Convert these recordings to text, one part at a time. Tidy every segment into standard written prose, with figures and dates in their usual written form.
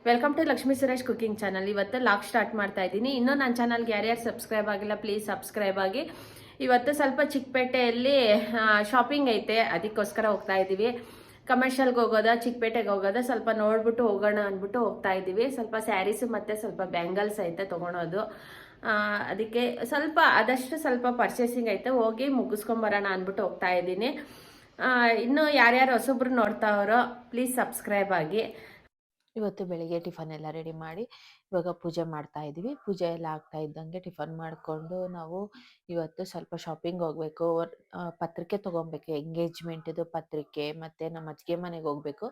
Welcome to Lakshmi Suresh cooking channel. ಇವತ್ತು vlog start ಮಾಡ್ತಾ ಇದ್ದೀನಿ. ಇನ್ನೂ ನನ್ನ ಚಾನಲ್ಗೆ ಯಾರ್ಯಾರು ಸಬ್ಸ್ಕ್ರೈಬ್ ಆಗಿಲ್ಲ ಪ್ಲೀಸ್ ಸಬ್ಸ್ಕ್ರೈಬ್ ಆಗಿ. ಇವತ್ತು ಸ್ವಲ್ಪ ಚಿಕ್ಕಪೇಟೆಯಲ್ಲಿ ಶಾಪಿಂಗ್ ಐತೆ, ಅದಕ್ಕೋಸ್ಕರ ಹೋಗ್ತಾ ಇದ್ದೀವಿ. ಕಮರ್ಷಿಯಲ್ಗೆ ಹೋಗೋದಾ ಚಿಕ್ಕಪೇಟೆಗೆ ಹೋಗೋದಾ ಸ್ವಲ್ಪ ನೋಡ್ಬಿಟ್ಟು ಹೋಗೋಣ ಅಂದ್ಬಿಟ್ಟು ಹೋಗ್ತಾ ಇದ್ದೀವಿ. ಸ್ವಲ್ಪ ಸ್ಯಾರೀಸು ಮತ್ತು ಸ್ವಲ್ಪ ಬ್ಯಾಂಗಲ್ಸ್ ಐತೆ ತೊಗೊಳೋದು. ಅದಕ್ಕೆ ಆದಷ್ಟು ಸ್ವಲ್ಪ ಪರ್ಚೇಸಿಂಗ್ ಐತೆ, ಹೋಗಿ ಮುಗಿಸ್ಕೊಂಬರೋಣ ಅಂದ್ಬಿಟ್ಟು ಹೋಗ್ತಾ ಇದ್ದೀನಿ. ಇನ್ನು ಯಾರ್ಯಾರು ಹೊಸೊಬ್ರು ನೋಡ್ತಾವ್ರೋ ಪ್ಲೀಸ್ ಸಬ್ಸ್ಕ್ರೈಬ್ ಆಗಿ. ಇವತ್ತು ಬೆಳಿಗ್ಗೆ ಟಿಫನ್ ಎಲ್ಲ ರೆಡಿ ಮಾಡಿ ಇವಾಗ ಪೂಜೆ ಮಾಡ್ತಾ ಇದ್ದೀವಿ. ಪೂಜೆ ಎಲ್ಲ ಆಗ್ತಾ ಇದ್ದಂಗೆ ಟಿಫನ್ ಮಾಡಿಕೊಂಡು ನಾವು ಇವತ್ತು ಸ್ವಲ್ಪ ಶಾಪಿಂಗ್ ಹೋಗಬೇಕು. ಪತ್ರಿಕೆ ತೊಗೊಬೇಕು, ಎಂಗೇಜ್ಮೆಂಟ್ದು ಪತ್ರಿಕೆ, ಮತ್ತು ನಮ್ಮ ಅತ್ತಿಗೆ ಮನೆಗೆ ಹೋಗಬೇಕು.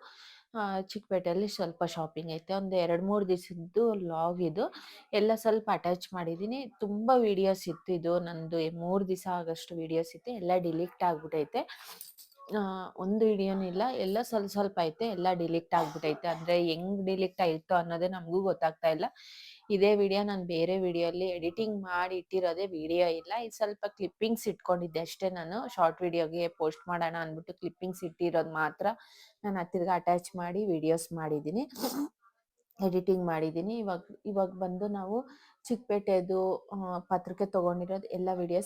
ಚಿಕ್ಕಪೇಟೆಯಲ್ಲಿ ಸ್ವಲ್ಪ ಶಾಪಿಂಗ್ ಐತೆ. ಒಂದು 2-3 ದಿವಸದ್ದು ಲಾಗ್ ಇದು. ಎಲ್ಲ ಸ್ವಲ್ಪ ಅಟ್ಯಾಚ್ ಮಾಡಿದ್ದೀನಿ. ತುಂಬ ವೀಡಿಯೋಸ್ ಇತ್ತು, ಇದು ನಂದು 3 ದಿವಸ ಆಗಷ್ಟು ವೀಡಿಯೋಸ್ ಇತ್ತು, ಎಲ್ಲ ಡಿಲೀಟ್ ಆಗಿಬಿಟ್ಟೈತೆ. ಒಂದು ವಿಡಿಯೋನೂ ಇಲ್ಲ, ಎಲ್ಲ ಸ್ವಲ್ಪ ಐತೆ, ಎಲ್ಲ ಡಿಲೀಟ್ ಆಗ್ಬಿಟ್ಟೈತೆ. ಅಂದರೆ ಹೆಂಗ್ ಡಿಲೀಟ್ ಆಯಿತು ಅನ್ನೋದೇ ನಮಗೂ ಗೊತ್ತಾಗ್ತಾ ಇಲ್ಲ. ಇದೇ ವಿಡಿಯೋ ನಾನು ಬೇರೆ ವಿಡಿಯೋಲಿ ಎಡಿಟಿಂಗ್ ಮಾಡಿ ಇಟ್ಟಿರೋದೇ ವಿಡಿಯೋ ಇಲ್ಲ. ಇದು ಸ್ವಲ್ಪ ಕ್ಲಿಪ್ಪಿಂಗ್ಸ್ ಇಟ್ಕೊಂಡಿದ್ದೆ ಅಷ್ಟೇ. ನಾನು ಶಾರ್ಟ್ ವಿಡಿಯೋಗೆ ಪೋಸ್ಟ್ ಮಾಡೋಣ ಅಂದ್ಬಿಟ್ಟು ಕ್ಲಿಪ್ಪಿಂಗ್ಸ್ ಇಟ್ಟಿರೋದು ಮಾತ್ರ ನಾನು ತಿರ್ಗಿ ಅಟ್ಯಾಚ್ ಮಾಡಿ ವಿಡಿಯೋಸ್ ಮಾಡಿದ್ದೀನಿ, ಎಡಿಟಿಂಗ್ ಮಾಡಿದ್ದೀನಿ. ಇವಾಗ ಬಂದು ನಾವು ಚಿಕ್ಕಪೇಟೆದು ಪತ್ರಿಕೆ ತೊಗೊಂಡಿರೋದು ಎಲ್ಲ ವಿಡಿಯೋ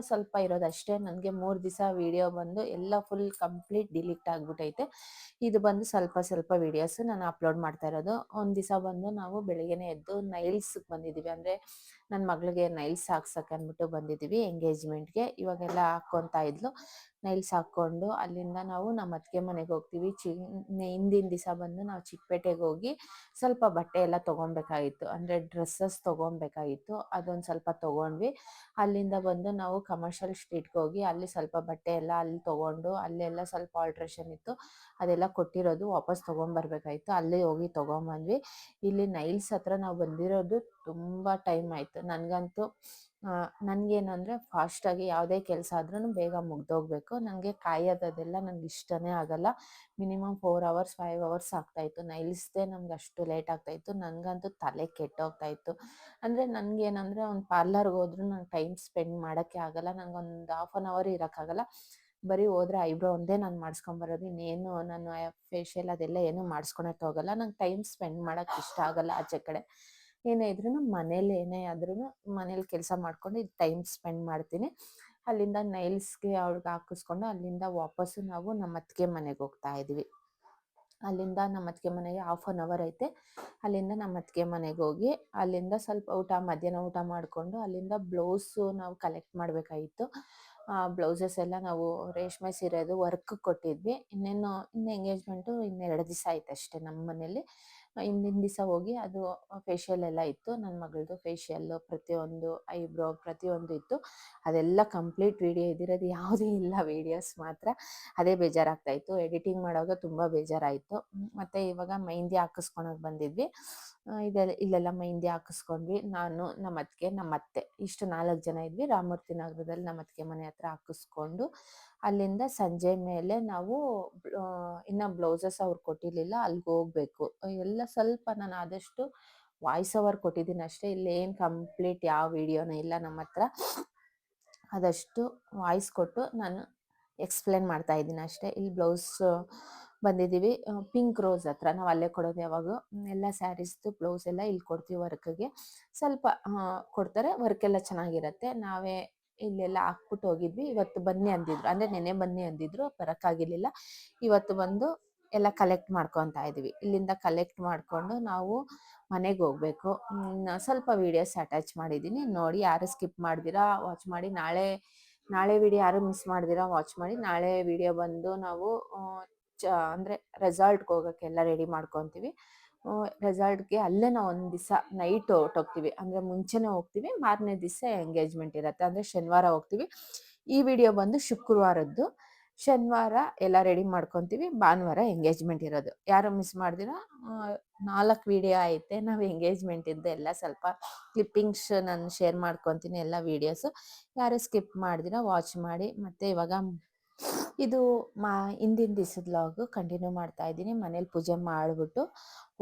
ಸ್ವಲ್ಪ ಇರೋದು ಅಷ್ಟೇ. ನನಗೆ 3 ದಿವಸ ವಿಡಿಯೋ ಬಂದು ಎಲ್ಲ ಫುಲ್ ಕಂಪ್ಲೀಟ್ ಡಿಲೀಟ್ ಆಗಿಬಿಟ್ಟೈತೆ. ಇದು ಬಂದು ಸ್ವಲ್ಪ ವಿಡಿಯೋಸ್ ನಾನು ಅಪ್ಲೋಡ್ ಮಾಡ್ತಾ ಇರೋದು. ಒಂದು ದಿವಸ ಬಂದು ನಾವು ಬೆಳಿಗ್ಗೆನೇ ಎದ್ದು ನೈಲ್ಸ್ಗೆ ಬಂದಿದ್ದೀವಿ. ಅಂದರೆ ನನ್ನ ಮಗಳಿಗೆ ನೈಲ್ಸ್ ಹಾಕ್ಸಕ್ಕೆ ಅಂದ್ಬಿಟ್ಟು ಬಂದಿದ್ದೀವಿ ಎಂಗೇಜ್ಮೆಂಟ್ಗೆ. ಇವಾಗೆಲ್ಲ ಹಾಕ್ಕೊತಾ ಇದ್ಲು. ನೈಲ್ಸ್ ಹಾಕ್ಕೊಂಡು ಅಲ್ಲಿಂದ ನಾವು ನಮ್ಮ ಅತ್ತಿಗೆ ಮನೆಗೆ ಹೋಗ್ತೀವಿ. ಹಿಂದಿನ ದಿವಸ ಬಂದು ನಾವು ಚಿಕ್ಕಪೇಟೆಗೆ ಹೋಗಿ ಸ್ವಲ್ಪ ಬಟ್ಟೆ ಎಲ್ಲ ತೊಗೊಬೇಕಾಗಿತ್ತು, ಅಂದರೆ ಡ್ರೆಸ್ಸಸ್ ತೊಗೊಬೇಕಾಗಿತ್ತು. ಅದೊಂದು ಸ್ವಲ್ಪ ತೊಗೊಂಡ್ವಿ. ಅಲ್ಲಿಂದ ಬಂದು ನಾವು ಕಮರ್ಷಿಯಲ್ ಸ್ಟ್ರೀಟ್ಗೆ ಹೋಗಿ ಅಲ್ಲಿ ಸ್ವಲ್ಪ ಬಟ್ಟೆ ಎಲ್ಲ ಅಲ್ಲಿ ತೊಗೊಂಡು, ಅಲ್ಲೆಲ್ಲ ಸ್ವಲ್ಪ ಆಲ್ಟ್ರೇಷನ್ ಇತ್ತು, ಅದೆಲ್ಲ ಕೊಟ್ಟಿರೋದು ವಾಪಸ್ ತೊಗೊಂಬರ್ಬೇಕಾಗಿತ್ತು. ಅಲ್ಲೇ ಹೋಗಿ ತೊಗೊಂಬಂದ್ವಿ. ಇಲ್ಲಿ ನೈಲ್ಸ್ ಹತ್ರ ನಾವು ಬಂದಿರೋದು ತುಂಬ ಟೈಮ್ ಆಯಿತು. ನನಗಂತೂ ನನಗೇನಂದರೆ ಫಾಸ್ಟಾಗಿ ಯಾವುದೇ ಕೆಲಸ ಆದ್ರೂ ಬೇಗ ಮುಗ್ದೋಗ್ಬೇಕು. ನನಗೆ ಕಾಯೋದೆಲ್ಲ ನನಗೆ ಇಷ್ಟನೇ ಆಗಲ್ಲ. ಮಿನಿಮಮ್ 4 hours 5 hours ಆಗ್ತಾಯಿತ್ತು. ನೈಲ್ಸ್ದೇ ನಮ್ಗೆ ಅಷ್ಟು ಲೇಟ್ ಆಗ್ತಾಯಿತ್ತು. ನನಗಂತೂ ತಲೆ ಕೆಟ್ಟೋಗ್ತಾಯಿತ್ತು. ಅಂದರೆ ನನಗೇನಂದರೆ ಒಂದು ಪಾರ್ಲರ್ಗೆ ಹೋದ್ರೂ ನಂಗೆ ಟೈಮ್ ಸ್ಪೆಂಡ್ ಮಾಡೋಕ್ಕೆ ಆಗಲ್ಲ. ನನಗೊಂದು 1/2 hour ಇರೋಕ್ಕಾಗಲ್ಲ. ಬರೀ ಹೋದರೆ ಐಬ್ರೋ ಒಂದೇ ನಾನು ಮಾಡಿಸ್ಕೊಂಬರೋದು, ಇನ್ನೇನು ನಾನು ಫೇಶಿಯಲ್ ಅದೆಲ್ಲ ಏನೂ ಮಾಡಿಸ್ಕೊಳಕ್ಕೆ ಹೋಗಲ್ಲ. ನಂಗೆ ಟೈಮ್ ಸ್ಪೆಂಡ್ ಮಾಡೋಕ್ಕೆ ಇಷ್ಟ ಆಗಲ್ಲ ಆಚೆ ಕಡೆ. ಏನೇ ಇದ್ರೂ ಮನೇಲಿ ಏನೇ ಆದ್ರೂ ಮನೇಲಿ ಕೆಲಸ ಮಾಡ್ಕೊಂಡು ಇದು ಟೈಮ್ ಸ್ಪೆಂಡ್ ಮಾಡ್ತೀನಿ. ಅಲ್ಲಿಂದ ನೈಲ್ಸ್ಗೆ ಅವ್ಳಿಗೆ ಹಾಕಿಸ್ಕೊಂಡು ಅಲ್ಲಿಂದ ವಾಪಸ್ಸು ನಾವು ನಮ್ಮ ಅತ್ತಿಗೆ ಮನೆಗೆ ಹೋಗ್ತಾ ಇದ್ವಿ. ಅಲ್ಲಿಂದ ನಮ್ಮ ಅತ್ತಿಗೆ ಮನೆಗೆ 1/2 hour ಐತೆ. ಅಲ್ಲಿಂದ ನಮ್ಮ ಅತ್ತಿಗೆ ಮನೆಗೆ ಹೋಗಿ ಅಲ್ಲಿಂದ ಸ್ವಲ್ಪ ಮಧ್ಯಾಹ್ನ ಊಟ ಮಾಡಿಕೊಂಡು ಅಲ್ಲಿಂದ ಬ್ಲೌಸು ನಾವು ಕಲೆಕ್ಟ್ ಮಾಡಬೇಕಾಗಿತ್ತು. ಬ್ಲೌಸಸ್ ಎಲ್ಲ ನಾವು ರೇಷ್ಮೆ ಸೀರೆದು ವರ್ಕ್ ಕೊಟ್ಟಿದ್ವಿ. ಇನ್ನು ಎಂಗೇಜ್ಮೆಂಟು 2 ದಿವಸ ಆಯ್ತು ಅಷ್ಟೇ ನಮ್ಮ ಮನೇಲಿ. ಹಿಂದಿನ ದಿವಸ ಹೋಗಿ ಅದು ಫೇಶಿಯಲ್ ಎಲ್ಲ ಇತ್ತು, ನನ್ನ ಮಗಳದು ಫೇಶಿಯಲ್ಲು ಪ್ರತಿಯೊಂದು ಐಬ್ರೋ ಪ್ರತಿಯೊಂದು ಇತ್ತು. ಅದೆಲ್ಲ ಕಂಪ್ಲೀಟ್ ವಿಡಿಯೋ ಇದ್ದಿರೋದು ಯಾವುದೂ ಇಲ್ಲ, ವೀಡಿಯೋಸ್ ಮಾತ್ರ. ಅದೇ ಬೇಜಾರಾಗ್ತಾಯಿತ್ತು. ಎಡಿಟಿಂಗ್ ಮಾಡುವಾಗ ತುಂಬ ಬೇಜಾರಾಯಿತು. ಮತ್ತು ಇವಾಗ ಮೆಹಂದಿ ಹಾಕಿಸ್ಕೊಳಕ್ಕೆ ಬಂದಿದ್ವಿ. ಇಲ್ಲೆಲ್ಲ ಮೆಹಂದಿ ಹಾಕಿಸ್ಕೊಂಡ್ವಿ. ನಾನು, ನಮ್ಮ ಅತ್ತಿಗೆ, ನಮ್ಮ ಅತ್ತೆ, ಇಷ್ಟು 4 ಜನ ಇದ್ವಿ. ರಾಮಮೂರ್ತಿ ನಗರದಲ್ಲಿ ನಮ್ಮ ಅತ್ತಿಗೆ ಮನೆ ಹತ್ರ ಹಾಕಿಸ್ಕೊಂಡು ಅಲ್ಲಿಂದ ಸಂಜೆ ಮೇಲೆ ನಾವು ಇನ್ನು ಬ್ಲೌಸಸ್ ಅವ್ರು ಕೊಟ್ಟಿರಲಿಲ್ಲ, ಅಲ್ಲಿಗೆ ಹೋಗ್ಬೇಕು. ಎಲ್ಲ ಸ್ವಲ್ಪ ನಾನು ಆದಷ್ಟು ವಾಯ್ಸ್ ಓವರ್ ಕೊಟ್ಟಿದ್ದೀನಿ ಅಷ್ಟೇ. ಇಲ್ಲೇನು ಕಂಪ್ಲೀಟ್ ಯಾವ ವಿಡಿಯೋನೂ ಇಲ್ಲ ನಮ್ಮ ಹತ್ರ. ಆದಷ್ಟು ವಾಯ್ಸ್ ಕೊಟ್ಟು ನಾನು ಎಕ್ಸ್ಪ್ಲೇನ್ ಮಾಡ್ತಾ ಇದ್ದೀನಿ ಅಷ್ಟೇ. ಇಲ್ಲಿ ಬ್ಲೌಸ್ ಬಂದಿದ್ದೀವಿ ಪಿಂಕ್ ರೋಸ್ ಹತ್ರ. ನಾವು ಅಲ್ಲೇ ಕೊಡೋದು ಯಾವಾಗ ಎಲ್ಲ ಸ್ಯಾರೀಸ್ದು ಬ್ಲೌಸ್ ಎಲ್ಲ ಇಲ್ಲಿ ಕೊಡ್ತೀವಿ ವರ್ಕ್ಗೆ. ಸ್ವಲ್ಪ ಕೊಡ್ತಾರೆ, ವರ್ಕ್ ಎಲ್ಲ ಚೆನ್ನಾಗಿರುತ್ತೆ. ನಾವೇ ಇಲ್ಲೆಲ್ಲ ಹಾಕ್ಬಿಟ್ಟು ಹೋಗಿದ್ವಿ. ಇವತ್ತು ಬನ್ನಿ ಅಂದಿದ್ರು, ಅಂದರೆ ನೆನೆ ಬನ್ನಿ ಅಂದಿದ್ರು, ಬರೋಕ್ಕಾಗಿರ್ಲಿಲ್ಲ. ಇವತ್ತು ಬಂದು ಎಲ್ಲ ಕಲೆಕ್ಟ್ ಮಾಡ್ಕೊತಾ ಇದ್ವಿ. ಇಲ್ಲಿಂದ ಕಲೆಕ್ಟ್ ಮಾಡಿಕೊಂಡು ನಾವು ಮನೆಗೆ ಹೋಗಬೇಕು. ಸ್ವಲ್ಪ ವೀಡಿಯೋಸ್ ಅಟ್ಯಾಚ್ ಮಾಡಿದ್ದೀನಿ, ನೋಡಿ. ಯಾರು ಸ್ಕಿಪ್ ಮಾಡ್ದಿರಾ ವಾಚ್ ಮಾಡಿ. ನಾಳೆ ವಿಡಿಯೋ ಯಾರು ಮಿಸ್ ಮಾಡ್ದಿರಾ ವಾಚ್ ಮಾಡಿ. ನಾಳೆ ವಿಡಿಯೋ ಬಂದು ನಾವು ಅಂದರೆ ರೆಸಾರ್ಟ್ಗೆ ಹೋಗೋಕ್ಕೆಲ್ಲ ರೆಡಿ ಮಾಡ್ಕೊತೀವಿ. ರೆಸಾರ್ಟ್ಗೆ ಅಲ್ಲೇ ನಾವು ಒಂದು ದಿವಸ ನೈಟ್ ಹೊರಟೋಗ್ತೀವಿ, ಅಂದರೆ ಮುಂಚೆನೇ ಹೋಗ್ತೀವಿ. ಮಾರನೇ ದಿವಸ ಎಂಗೇಜ್ಮೆಂಟ್ ಇರುತ್ತೆ, ಅಂದರೆ ಶನಿವಾರ ಹೋಗ್ತೀವಿ. ಈ ವಿಡಿಯೋ ಬಂದು ಶುಕ್ರವಾರದ್ದು. ಶನಿವಾರ ಎಲ್ಲ ರೆಡಿ ಮಾಡ್ಕೊತೀವಿ, ಭಾನುವಾರ ಎಂಗೇಜ್ಮೆಂಟ್ ಇರೋದು. ಯಾರು ಮಿಸ್ ಮಾಡ್ದಿರಾ 4 ವಿಡಿಯೋ ಐತೆ ನಾವು ಎಂಗೇಜ್ಮೆಂಟಿಂದ. ಎಲ್ಲ ಸ್ವಲ್ಪ ಕ್ಲಿಪ್ಪಿಂಗ್ಸ್ ನಾನು ಶೇರ್ ಮಾಡ್ಕೊತೀನಿ, ಎಲ್ಲ ವೀಡಿಯೋಸು. ಯಾರು ಸ್ಕಿಪ್ ಮಾಡ್ದಿರಾ ವಾಚ್ ಮಾಡಿ. ಮತ್ತು ಇವಾಗ ಇದು ಹಿಂದಿನ ದಿವಸದ ಲಾಗು ಕಂಟಿನ್ಯೂ ಮಾಡ್ತಾ ಇದ್ದೀನಿ. ಮನೇಲಿ ಪೂಜೆ ಮಾಡಿಬಿಟ್ಟು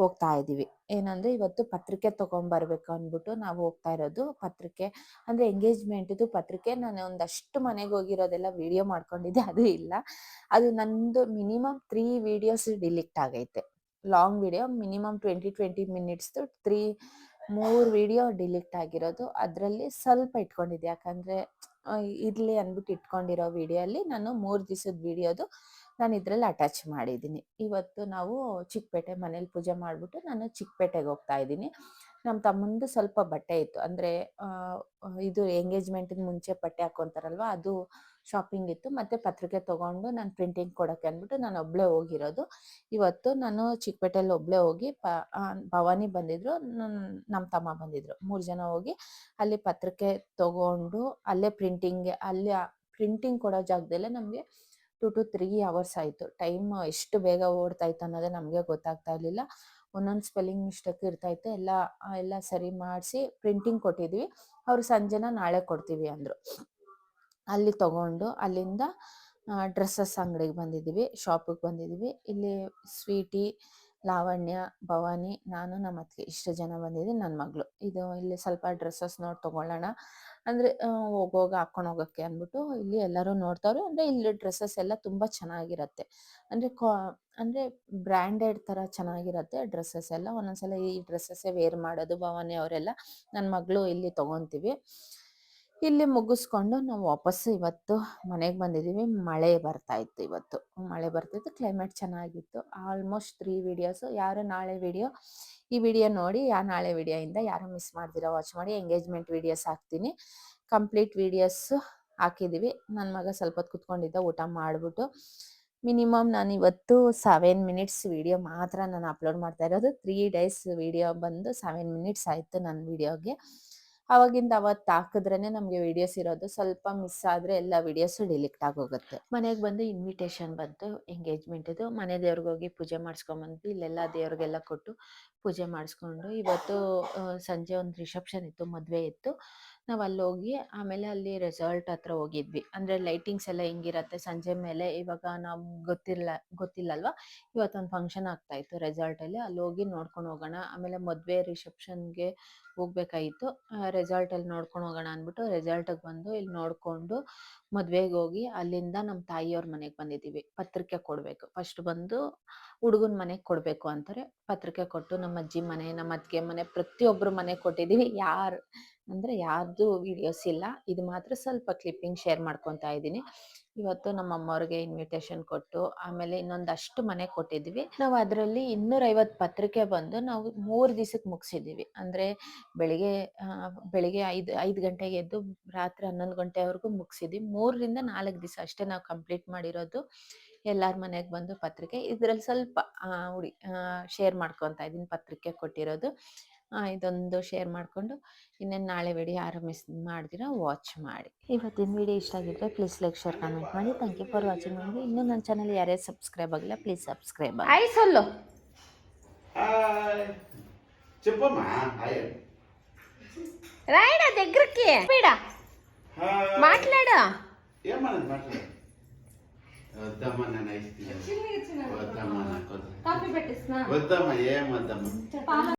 ಹೋಗ್ತಾ ಇದ್ದೀವಿ. ಏನಂದರೆ ಇವತ್ತು ಪತ್ರಿಕೆ ತೊಗೊಂಬರ್ಬೇಕು ಅಂದ್ಬಿಟ್ಟು ನಾವು ಹೋಗ್ತಾ ಇರೋದು. ಪತ್ರಿಕೆ ಅಂದರೆ ಎಂಗೇಜ್ಮೆಂಟ್ದು ಪತ್ರಿಕೆ. ನಾನು ಒಂದಷ್ಟು ಮನೆಗೆ ಹೋಗಿರೋದೆಲ್ಲ ವೀಡಿಯೋ ಮಾಡ್ಕೊಂಡಿದ್ದೆ, ಅದು ಇಲ್ಲ. ಅದು ನಂದು ಮಿನಿಮಮ್ 3 ವೀಡಿಯೋಸ್ ಡಿಲೀಟ್ ಆಗೈತೆ. Long video minimum 20 ಮಿನಿಟ್ಸ್ದು 3 video delete ಆಗಿರೋದು. ಅದರಲ್ಲಿ ಸ್ವಲ್ಪ ಇಟ್ಕೊಂಡಿದ್ದೆ, ಯಾಕಂದರೆ ಇರಲಿ ಅಂದ್ಬಿಟ್ಟು ಇಟ್ಕೊಂಡಿರೋ ವಿಡಿಯೋ ಅಲ್ಲಿ ನಾನು 3 ದಿವಸದ ವಿಡಿಯೋದು ನಾನು ಇದರಲ್ಲಿ ಅಟ್ಯಾಚ್ ಮಾಡಿದ್ದೀನಿ. ಇವತ್ತು ನಾವು ಚಿಕ್ಕಪೇಟೆ ಮನೇಲಿ ಪೂಜೆ ಮಾಡಿಬಿಟ್ಟು ನಾನು ಚಿಕ್ಕಪೇಟೆಗೆ ಹೋಗ್ತಾ ಇದ್ದೀನಿ. ನಮ್ಮ ತಮ್ಮಂದು ಸ್ವಲ್ಪ ಬಟ್ಟೆ ಇತ್ತು, ಅಂದರೆ ಇದು ಎಂಗೇಜ್ಮೆಂಟಿಗೆ ಮುಂಚೆ ಬಟ್ಟೆ ಹಾಕ್ಕೊತಾರಲ್ವ, ಅದು ಶಾಪಿಂಗ್ ಇತ್ತು. ಮತ್ತು ಪತ್ರಿಕೆ ತೊಗೊಂಡು ನಾನು ಪ್ರಿಂಟಿಂಗ್ ಕೊಡೋಕ್ಕೆ ಅಂದ್ಬಿಟ್ಟು ನಾನು ಒಬ್ಬಳೇ ಹೋಗಿರೋದು. ಇವತ್ತು ನಾನು ಚಿಕ್ಕಪೇಟೆಯಲ್ಲಿ ಒಬ್ಬಳೇ ಹೋಗಿ ಭವಾನಿ ಬಂದಿದ್ದರು, ನಮ್ಮ ತಮ್ಮ ಬಂದಿದ್ದರು, 3 ಜನ ಹೋಗಿ ಅಲ್ಲಿ ಪತ್ರಿಕೆ ತೊಗೊಂಡು ಅಲ್ಲೇ ಪ್ರಿಂಟಿಂಗ್ ಕೊಡೋ ಜಾಗದಲ್ಲೇ ನಮಗೆ 2 to 3 hours ಆಯಿತು. ಟೈಮ್ ಎಷ್ಟು ಬೇಗ ಓಡ್ತಾಯಿತ್ತು ಅನ್ನೋದೇ ನಮಗೆ ಗೊತ್ತಾಗ್ತಾ ಇರಲಿಲ್ಲ. ಒಂದೊಂದು ಸ್ಪೆಲ್ಲಿಂಗ್ ಮಿಸ್ಟೇಕ್ ಇರ್ತಾಯಿತ್ತು. ಎಲ್ಲ ಸರಿ ಮಾಡಿಸಿ ಪ್ರಿಂಟಿಂಗ್ ಕೊಟ್ಟಿದ್ವಿ. ಅವರು ಸಂಜೆನ ನಾಳೆ ಕೊಡ್ತೀವಿ ಅಂದರು. ಅಲ್ಲಿ ತೊಗೊಂಡು ಅಲ್ಲಿಂದ ಡ್ರೆಸ್ಸಸ್ ಅಂಗಡಿಗೆ ಬಂದಿದ್ದೀವಿ, ಶಾಪಿಗೆ ಬಂದಿದ್ದೀವಿ. ಇಲ್ಲಿ ಸ್ವೀಟಿ, ಲಾವಣ್ಯ, ಭವಾನಿ, ನಾನು, ನಮ್ಮ ಅತ್ತಿಗೆ ಇಷ್ಟು ಜನ ಬಂದಿದ್ದೀವಿ, ನನ್ನ ಮಗಳು. ಇಲ್ಲಿ ಸ್ವಲ್ಪ ಡ್ರೆಸ್ಸಸ್ ನೋಡಿ ತೊಗೊಳ್ಳೋಣ ಅಂದರೆ ಹೋಗೋಗ ಹಾಕ್ಕೊಂಡು ಹೋಗೋಕ್ಕೆ ಅಂದ್ಬಿಟ್ಟು ಇಲ್ಲಿ ಎಲ್ಲರೂ ನೋಡ್ತಾವ್ರೆ. ಅಂದರೆ ಇಲ್ಲಿ ಡ್ರೆಸ್ಸಸ್ ಎಲ್ಲ ತುಂಬ ಚೆನ್ನಾಗಿರುತ್ತೆ, ಅಂದರೆ ಬ್ರ್ಯಾಂಡೆಡ್ ಥರ ಚೆನ್ನಾಗಿರುತ್ತೆ ಡ್ರೆಸ್ಸಸ್ ಎಲ್ಲ. ಒಂದೊಂದ್ಸಲ ಈ ಡ್ರೆಸ್ಸಸ್ಸೇ ವೇರ್ ಮಾಡೋದು ಭವಾನಿ ಅವರೆಲ್ಲ. ನನ್ನ ಮಗಳು ಇಲ್ಲಿ ತೊಗೊತೀವಿ. ಇಲ್ಲಿ ಮುಗಿಸ್ಕೊಂಡು ನಾವು ವಾಪಸ್ಸು ಇವತ್ತು ಮನೆಗೆ ಬಂದಿದ್ದೀವಿ. ಮಳೆ ಬರ್ತಾಯಿತ್ತು, ಇವತ್ತು ಮಳೆ ಬರ್ತಿತ್ತು, ಕ್ಲೈಮೇಟ್ ಚೆನ್ನಾಗಿತ್ತು. Almost 3 videos. ಯಾರು ನಾಳೆ ಈ ವಿಡಿಯೋ ನೋಡಿ ನಾಳೆ ವಿಡಿಯೋಯಿಂದ ಯಾರು ಮಿಸ್ ಮಾಡ್ದಿರೋ ವಾಚ್ ಮಾಡಿ. ಎಂಗೇಜ್ಮೆಂಟ್ ವೀಡಿಯೋಸ್ ಹಾಕ್ತೀನಿ, ಕಂಪ್ಲೀಟ್ ವೀಡಿಯೋಸ್ಸು ಹಾಕಿದ್ದೀವಿ. ನನ್ನ ಮಗ ಸ್ವಲ್ಪ ಹೊತ್ತು ಕುತ್ಕೊಂಡಿದ್ದ, ಊಟ ಮಾಡಿಬಿಟ್ಟು. ಮಿನಿಮಮ್ ನಾನು ಇವತ್ತು 7 ಮಿನಿಟ್ಸ್ ವೀಡಿಯೋ ಮಾತ್ರ ನಾನು ಅಪ್ಲೋಡ್ ಮಾಡ್ತಾ ಇರೋದು. 3 days ವೀಡಿಯೋ ಬಂದು 7 ಮಿನಿಟ್ಸ್ ಆಯಿತು ನನ್ನ ವೀಡಿಯೋಗೆ. ಅವಾಗಿಂದ ಅವತ್ತು ಹಾಕಿದ್ರೇ ನಮಗೆ ವೀಡಿಯೋಸ್ ಇರೋದು. ಸ್ವಲ್ಪ ಮಿಸ್ ಆದರೆ ಎಲ್ಲ ವೀಡಿಯೋಸು ಡಿಲೀಟ್ ಆಗೋಗುತ್ತೆ. ಮನೆಗೆ ಬಂದು ಇನ್ವಿಟೇಷನ್ ಬಂತು ಎಂಗೇಜ್ಮೆಂಟಿದು. ಮನೆ ದೇವ್ರಿಗೆ ಹೋಗಿ ಪೂಜೆ ಮಾಡಿಸ್ಕೊಂಬಂದ್ವಿ. ಇಲ್ಲೆಲ್ಲ ದೇವ್ರಿಗೆಲ್ಲ ಕೊಟ್ಟು ಪೂಜೆ ಮಾಡಿಸ್ಕೊಂಡು ಇವತ್ತು ಸಂಜೆ ಒಂದು ರಿಸೆಪ್ಷನ್ ಇತ್ತು, ಮದುವೆ ಇತ್ತು. ನಾವು ಅಲ್ಲಿ ಹೋಗಿ ಆಮೇಲೆ ಅಲ್ಲಿ ರೆಸಾರ್ಟ್ ಹತ್ರ ಹೋಗಿದ್ವಿ. ಅಂದರೆ ಲೈಟಿಂಗ್ಸ್ ಎಲ್ಲ ಹೆಂಗಿರತ್ತೆ ಸಂಜೆ ಮೇಲೆ ಇವಾಗ ನಮ್ಗೆ ಗೊತ್ತಿಲ್ಲಲ್ವ. ಇವತ್ತೊಂದು ಫಂಕ್ಷನ್ ಆಗ್ತಾಯಿತ್ತು ರೆಸಾರ್ಟಲ್ಲಿ, ಅಲ್ಲಿ ಹೋಗಿ ನೋಡ್ಕೊಂಡು ಹೋಗೋಣ. ಆಮೇಲೆ ಮದುವೆ ರಿಸೆಪ್ಷನ್ಗೆ ಹೋಗ್ಬೇಕಾಗಿತ್ತು. ರೆಸಾರ್ಟಲ್ಲಿ ನೋಡ್ಕೊಂಡು ಹೋಗೋಣ ಅಂದ್ಬಿಟ್ಟು ರೆಸಾರ್ಟಿಗೆ ಬಂದು ಇಲ್ಲಿ ನೋಡಿಕೊಂಡು ಮದುವೆಗೆ ಹೋಗಿ ಅಲ್ಲಿಂದ ನಮ್ಮ ತಾಯಿಯವ್ರ ಮನೆಗೆ ಬಂದಿದ್ದೀವಿ. ಪತ್ರಿಕೆ ಕೊಡಬೇಕು, ಫಸ್ಟ್ ಬಂದು ಹುಡುಗನ ಮನೆಗೆ ಕೊಡಬೇಕು ಅಂತಾರೆ. ಪತ್ರಿಕೆ ಕೊಟ್ಟು ನಮ್ಮ ಅಜ್ಜಿ ಮನೆ, ನಮ್ಮ ಅತ್ತಿಗೆ ಮನೆ, ಪ್ರತಿಯೊಬ್ಬರು ಮನೆಗೆ ಕೊಟ್ಟಿದ್ದೀವಿ. ಯಾರ್ದು ವೀಡಿಯೋಸ್ ಇಲ್ಲ, ಇದು ಮಾತ್ರ ಸ್ವಲ್ಪ ಕ್ಲಿಪ್ಪಿಂಗ್ ಶೇರ್ ಮಾಡ್ಕೊತಾ ಇದ್ದೀನಿ. ಇವತ್ತು ನಮ್ಮ ಅಮ್ಮವ್ರಿಗೆ ಇನ್ವಿಟೇಷನ್ ಕೊಟ್ಟು ಆಮೇಲೆ ಇನ್ನೊಂದಷ್ಟು ಮನೆ ಕೊಟ್ಟಿದ್ವಿ. ನಾವು ಅದರಲ್ಲಿ 250 ಪತ್ರಿಕೆ ಬಂದು ನಾವು 3 ದಿವಸಕ್ಕೆ ಮುಗಿಸಿದ್ದೀವಿ. ಅಂದರೆ ಬೆಳಿಗ್ಗೆ 5 ಗಂಟೆಗೆ ಎದ್ದು ರಾತ್ರಿ 11 ಗಂಟೆವರೆಗೂ ಮುಗಿಸಿದ್ವಿ. 3 ರಿಂದ 4 ದಿವಸ ಅಷ್ಟೇ ನಾವು ಕಂಪ್ಲೀಟ್ ಮಾಡಿರೋದು. ಎಲ್ಲರ ಮನೆಗೆ ಬಂದು ಪತ್ರಿಕೆ ಇದರಲ್ಲಿ ಸ್ವಲ್ಪ ಶೇರ್ ಮಾಡ್ಕೊತಾ ಇದ್ದೀನಿ, ಪತ್ರಿಕೆ ಕೊಟ್ಟಿರೋದು. ಇದೊಂದು ಶೇರ್ ಮಾಡಿಕೊಂಡು ಇನ್ನೇನು ನಾಳೆ ವಿಡಿಯೋ ಯಾರು ಮಿಸ್ ಮಾಡ್ದಿರಾ ವಾಚ್ ಮಾಡಿ. ಇವತ್ತಿನ ವಿಡಿಯೋ ಇಷ್ಟ ಆಗಿದ್ರೆ ಪ್ಲೀಸ್ ಲೈಕ್, ಶೇರ್, ಕಮೆಂಟ್ ಮಾಡಿ. ಥ್ಯಾಂಕ್ ಯು ಫಾರ್ ವಾಚಿಂಗ್ ಮಾಡಿ. ಇನ್ನೂ ನನ್ನ ಚಾನಲ್ ಯಾರೇ ಸಬ್ಸ್ಕ್ರೈಬ್ ಆಗಿಲ್ಲ ಪ್ಲೀಸ್ ಸಬ್ಸ್ಕ್ರೈಬ್ ಆಗಿ. ಹಾಯ್ ಸೊಲ್ಲು. చెప్పమ్మా రాయడా దగ్గరికి మాట్లాడు. ఏమన్నది మాట్లాడు. వద్దమ్మా నన్ను ఐస్ వద్దమ్మా నాకు కాఫీ పెట్టిస్తున్నా. వద్దమ్మా ఏం వద్దమ్మా